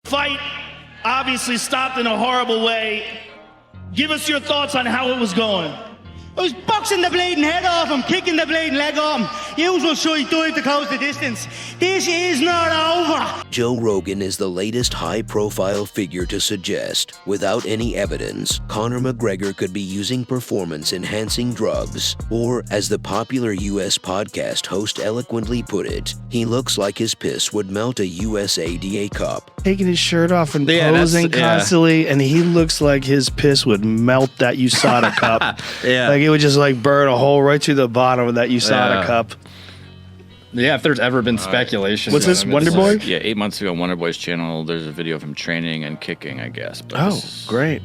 Fight obviously stopped in a horrible way. Give us your thoughts on how it was going. I was boxing the bleeding head off him, kicking the bleeding leg off him. Usual shite dive to close the distance. This is not over. Joe Rogan is the latest high-profile figure to suggest, without any evidence, Conor McGregor could be using performance-enhancing drugs. Or, as the popular US podcast host eloquently put it, he looks like his piss would melt a USADA cup. Taking his shirt off and posing constantly, and he looks like his piss would melt that USADA cup. Like it would just like burn a hole right through the bottom of that USADA cup. Yeah, if there's ever been speculation. What's this, Wonder Boy? Like, 8 months ago on Wonder Boy's channel, there's a video of him training and kicking, I guess. But great.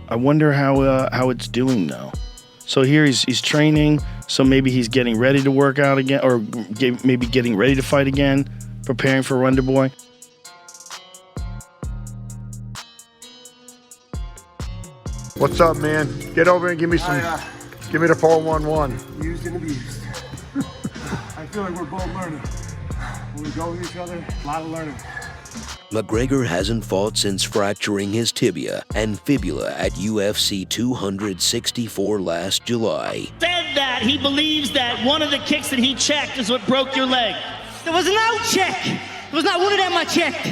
I wonder how it's doing now. So here he's training, so maybe he's getting ready to work out again, or maybe getting ready to fight again, preparing for Wonder Boy. What's up, man? Get over and give me some. Give me the 411. Used and abused. I feel like we're both learning. When we go with each other, a lot of learning. McGregor hasn't fought since fracturing his tibia and fibula at UFC 264 last July. Said that he believes that one of the kicks that he checked is what broke your leg. There was no check. There was not one of them I checked.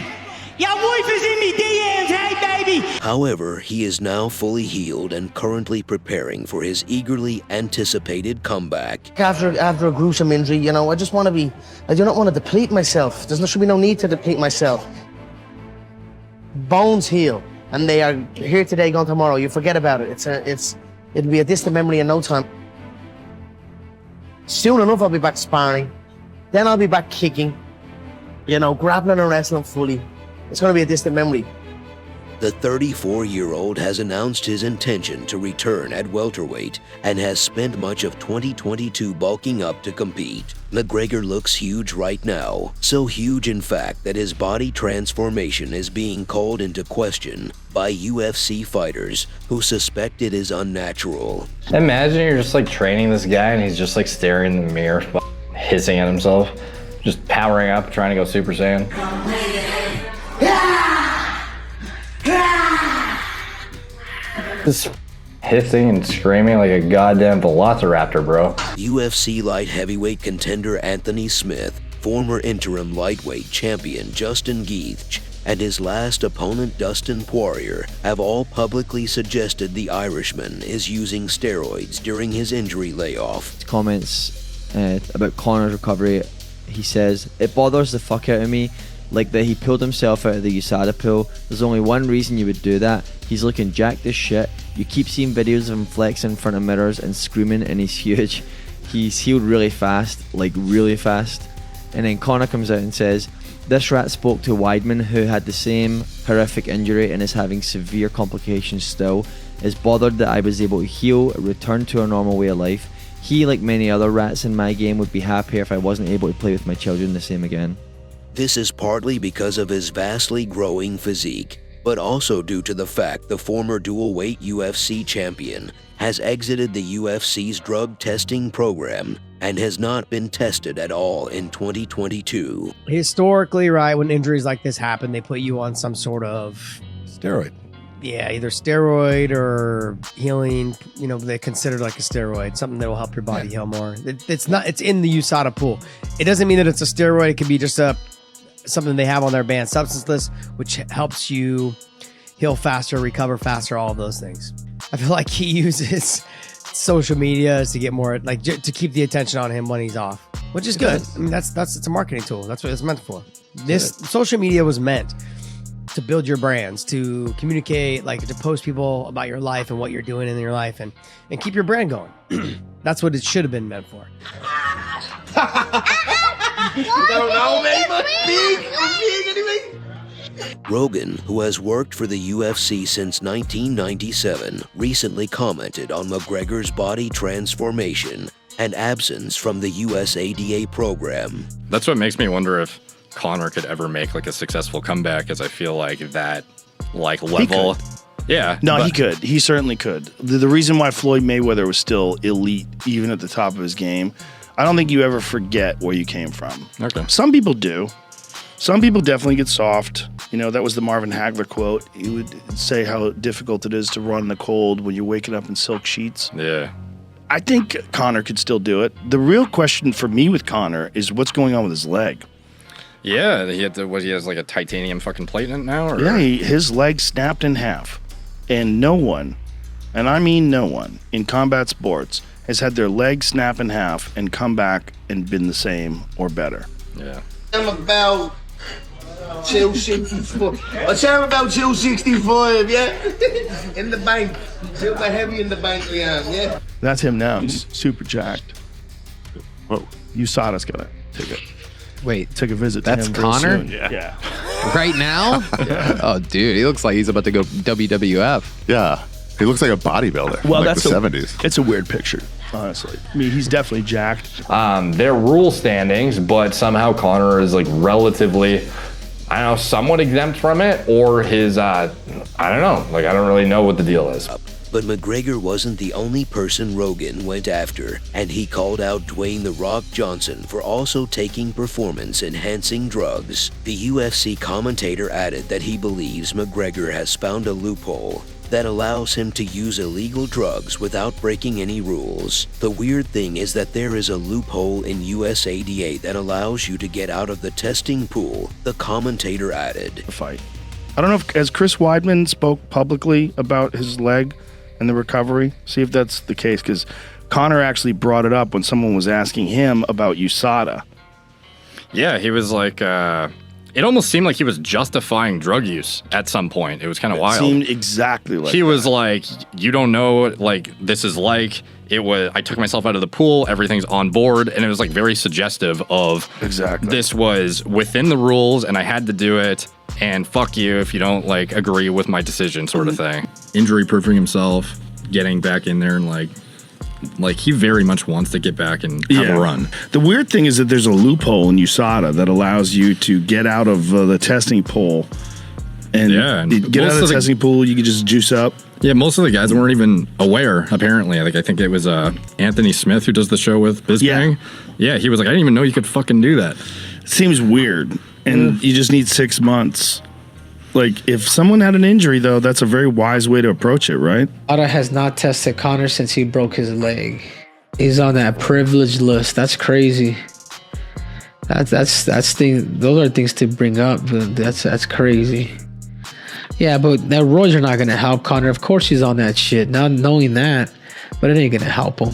Your wife is in me DMs, hey baby! However, he is now fully healed and currently preparing for his eagerly anticipated comeback. After a gruesome injury, you know, I do not want to deplete myself. There should be no need to deplete myself. Bones heal, and they are here today, gone tomorrow. You forget about it. It'll be a distant memory in no time. Soon enough, I'll be back sparring. Then I'll be back kicking, you know, grappling and wrestling fully. It's going to be a distant memory. The 34-year-old has announced his intention to return at welterweight and has spent much of 2022 bulking up to compete. McGregor looks huge right now, so huge in fact that his body transformation is being called into question by UFC fighters who suspect it is unnatural. Imagine you're just like training this guy and he's just like staring in the mirror, hissing at himself, just powering up, trying to go Super Saiyan. Just hissing and screaming like a goddamn velociraptor, bro. UFC light heavyweight contender Anthony Smith, former interim lightweight champion Justin Gaethje, and his last opponent Dustin Poirier have all publicly suggested the Irishman is using steroids during his injury layoff. Comments about Conor's recovery, he says, "It bothers the fuck out of me. Like that he pulled himself out of the USADA pool. There's only one reason you would do that. He's looking jacked as shit. You keep seeing videos of him flexing in front of mirrors and screaming, and he's huge. He's healed really fast, like really fast." And then Conor comes out and says, "This rat spoke to Weidman, who had the same horrific injury and is having severe complications still, is bothered that I was able to heal, return to a normal way of life. He, like many other rats in my game, would be happier if I wasn't able to play with my children the same again." This is partly because of his vastly growing physique, but also due to the fact the former dual-weight UFC champion has exited the UFC's drug testing program and has not been tested at all in 2022. Historically, right, when injuries like this happen, they put you on some sort of steroid. Yeah, either steroid or healing, you know, they consider like a steroid, something that will help your body heal more. It's in the USADA pool. It doesn't mean that it's a steroid. It could be just something they have on their banned substance list, which helps you heal faster, recover faster, all of those things. I feel like he uses social media to get more, like, to keep the attention on him when he's off, which is good. I mean, it's a marketing tool. That's what it's meant for. This social media was meant to build your brands, to communicate, like to post people about your life and what you're doing in your life, and keep your brand going. That's what it should have been meant for. Rogan, who has worked for the UFC since 1997, recently commented on McGregor's body transformation and absence from the USADA program. That's what makes me wonder if Conor could ever make like a successful comeback, as I feel like that like level. Yeah. No, he could. He certainly could. The reason why Floyd Mayweather was still elite, even at the top of his game, I don't think you ever forget where you came from. Okay. Some people do. Some people definitely get soft. You know, that was the Marvin Hagler quote. He would say how difficult it is to run in the cold when you're waking up in silk sheets. Yeah. I think Connor could still do it. The real question for me with Connor is what's going on with his leg. Yeah, he has like a titanium fucking plate in it now? Or? Yeah, his leg snapped in half. And no one, and I mean no one, in combat sports has had their leg snap in half and come back and been the same or better. Yeah. I'm about 265. I'm about 265, yeah? In the bank. Super heavy in the bank, yeah? That's him now. He's super jacked. Whoa. USADA's got to take a visit to That's him very Connor? soon. Yeah. Right now? Yeah. Oh, dude, he looks like he's about to go WWF. Yeah. He looks like a bodybuilder Well, from like that's the 70s. It's a weird picture, honestly. I mean, he's definitely jacked. They're rule standings, but somehow Connor is like relatively, I don't know, somewhat exempt from it, or his, I don't know. Like, I don't really know what the deal is. But McGregor wasn't the only person Rogan went after, and he called out Dwayne "The Rock" Johnson for also taking performance-enhancing drugs. The UFC commentator added that he believes McGregor has found a loophole that allows him to use illegal drugs without breaking any rules. The weird thing is that there is a loophole in USADA that allows you to get out of the testing pool, the commentator added. Fight. I don't know if, has Chris Weidman spoke publicly about his leg and the recovery? See if that's the case, because Connor actually brought it up when someone was asking him about USADA. Yeah, he was like, it almost seemed like he was justifying drug use at some point. It was kind of wild. It seemed exactly like he was like, you don't know, like, this is like, I took myself out of the pool, everything's on board, and it was like very suggestive of this was within the rules and I had to do it, and fuck you if you don't like agree with my decision, sort of thing. Injury proofing himself, getting back in there, and like he very much wants to get back and have a run. The weird thing is that there's a loophole in USADA that allows you to get out of the testing pool and get out of the testing pool. You can just juice up. Yeah, most of the guys weren't even aware, apparently. Like, I think it was Anthony Smith who does the show with Bizbang. Yeah, he was like, I didn't even know you could fucking do that. It seems weird, and you just need 6 months. Like, if someone had an injury, though, that's a very wise way to approach it, right? USADA has not tested Connor since he broke his leg. He's on that privileged list. That's crazy. Those are things to bring up. But that's crazy. Yeah, but that roids are not gonna help Connor. Of course he's on that shit. Not knowing that, but it ain't gonna help him.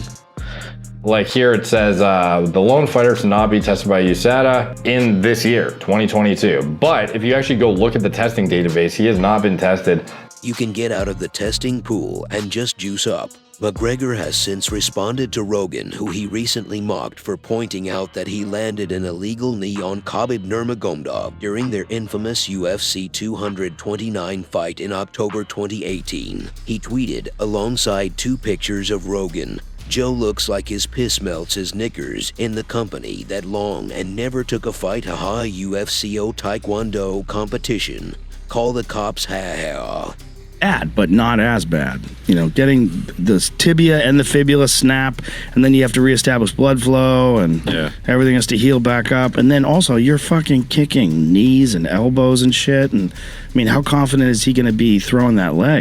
Like here it says, the lone fighter to not be tested by USADA in this year, 2022. But if you actually go look at the testing database, he has not been tested. You can get out of the testing pool and just juice up. McGregor has since responded to Rogan, who he recently mocked for pointing out that he landed an illegal knee on Khabib Nurmagomedov during their infamous UFC 229 fight in October 2018. He tweeted, alongside 2 pictures of Rogan, "Joe looks like his piss melts his knickers in the company that long and never took a fight haha UFCO Taekwondo competition. Call the cops ha-ha." Bad, but not as bad. You know, getting the tibia and the fibula snap, and then you have to reestablish blood flow, and everything has to heal back up. And then also, you're fucking kicking knees and elbows and shit. And I mean, how confident is he going to be throwing that leg?